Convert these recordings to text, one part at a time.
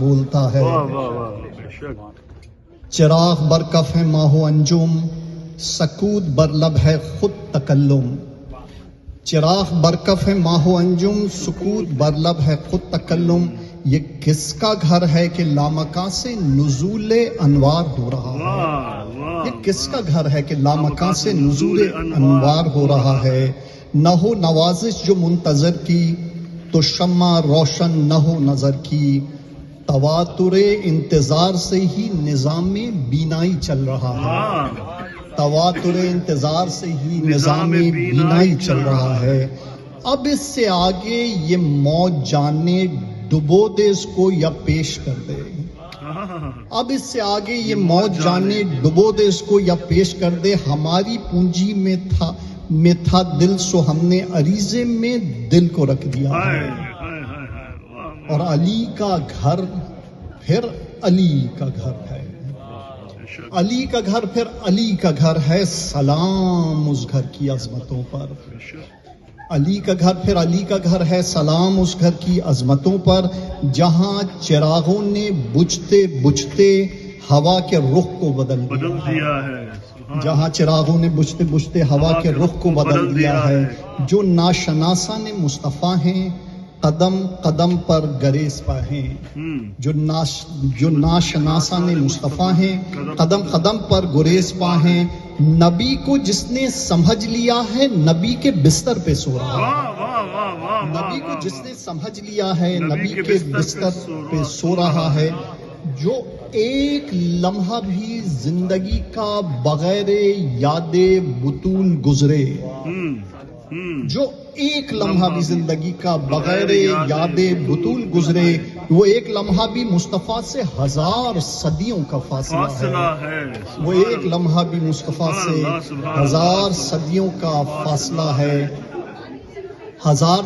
بولتا ہے چراغ برکف ہے ماہ و انجم، سکوت بر لب ہے خود تکلم۔ چراغ برکف ہے ماہ و انجم، سکوت بر لب ہے خود تکلم۔ یہ کس کا گھر ہے کہ لامکاں سے نزول انوار ہو رہا ہے؟ یہ کس کا گھر ہے کہ لامکاں سے نزول انوار ہو رہا ہے؟ نہ ہو نوازش جو منتظر کی تو شمع روشن نہ ہو نظر کی۔ تواتر انتظار سے ہی نظام بینائی چل رہا ہے۔ تواتر انتظار سے ہی نظام بینائی چل رہا ہے۔ اب اس سے آگے یہ موج جانے ڈبو دے اس کو یا پیش کر دے۔ اب اس سے آگے یہ موج جانے ڈبو دے اس کو یا پیش کر دے۔ ہماری پونجی میں تھا دل سو ہم نے عریضے میں دل کو رکھ دیا ہے۔ اور علی کا گھر پھر علی کا گھر ہے، علی کا گھر پھر علی کا گھر ہے۔ سلام اس گھر کی عظمتوں پر، علی کا گھر پھر علی کا گھر ہے۔ سلام اس گھر کی عظمتوں پر، جہاں چراغوں نے بجھتے بجھتے ہوا کے رخ کو بدل دیا ہے۔ جہاں چراغوں نے بجھتے بجھتے ہوا کے رخ کو بدل دیا ہے۔ جو ناشناسان مصطفیٰ ہیں قدم قدم پر گریز پا ہیں۔ جو ناشناسان مصطفیٰ ہیں قدم قدم پر گریز پا ہیں۔ نبی کو جس نے سمجھ لیا ہے نبی کے بستر پہ سو رہا ہے۔ نبی کو جس نے سمجھ لیا ہے نبی کے بستر پہ سو رہا ہے۔ جو ایک لمحہ بھی زندگی کا بغیر یاد بطول گزرے، جو ایک لمحہ بھی زندگی کا بغیر یاد بطول گزرے، وہ ایک لمحہ بھی مصطفیٰ سے 1000 صدیوں کا فاصلہ ہے۔ وہ ایک لمحہ بھی مصطفیٰ سے 1000 صدیوں کا فاصلہ ہے۔ 1000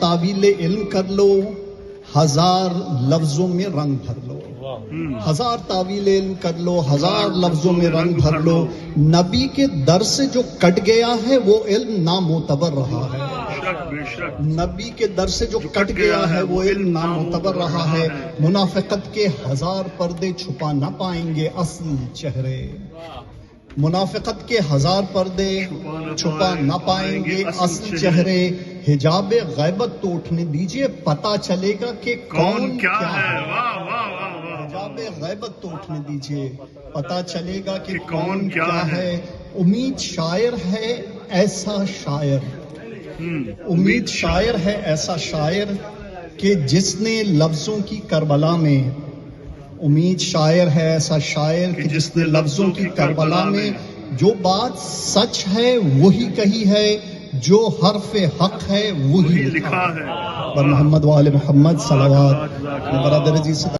تعویل علم کر لو، 1000 لفظوں میں رنگ بھر لو۔ 1000 تعویل علم کر لو، 1000 لفظوں میں رنگ بھر لو۔ نبی کے در سے جو کٹ گیا ہے وہ علم نامعتبر رہا ہے۔ نبی کے در سے جو کٹ گیا ہے وہ علم نامعتبر رہا ہے۔ منافقت کے 1000 پردے چھپا نہ پائیں گے اصل چہرے۔ منافقت کے 1000 پردے چھپا نہ پائیں گے اصل چہرے۔ حجاب غیبت تو اٹھنے دیجئے، پتہ چلے گا کہ کون کیا ہے۔ حجاب غیبت تو اٹھنے دیجئے، پتہ چلے گا کہ کون کیا ہے۔ امید شاعر ہے ایسا شاعر، امید شاعر ہے ایسا شاعر کہ جس نے لفظوں کی کربلا میں، امید شاعر ہے ایسا شاعر کہ جس نے لفظوں کی کربلا میں جو بات سچ ہے وہی کہی ہے، جو حرف حق ہے وہی لکھا ہے۔ محمد وآل محمد صلوات۔ برادر عزیز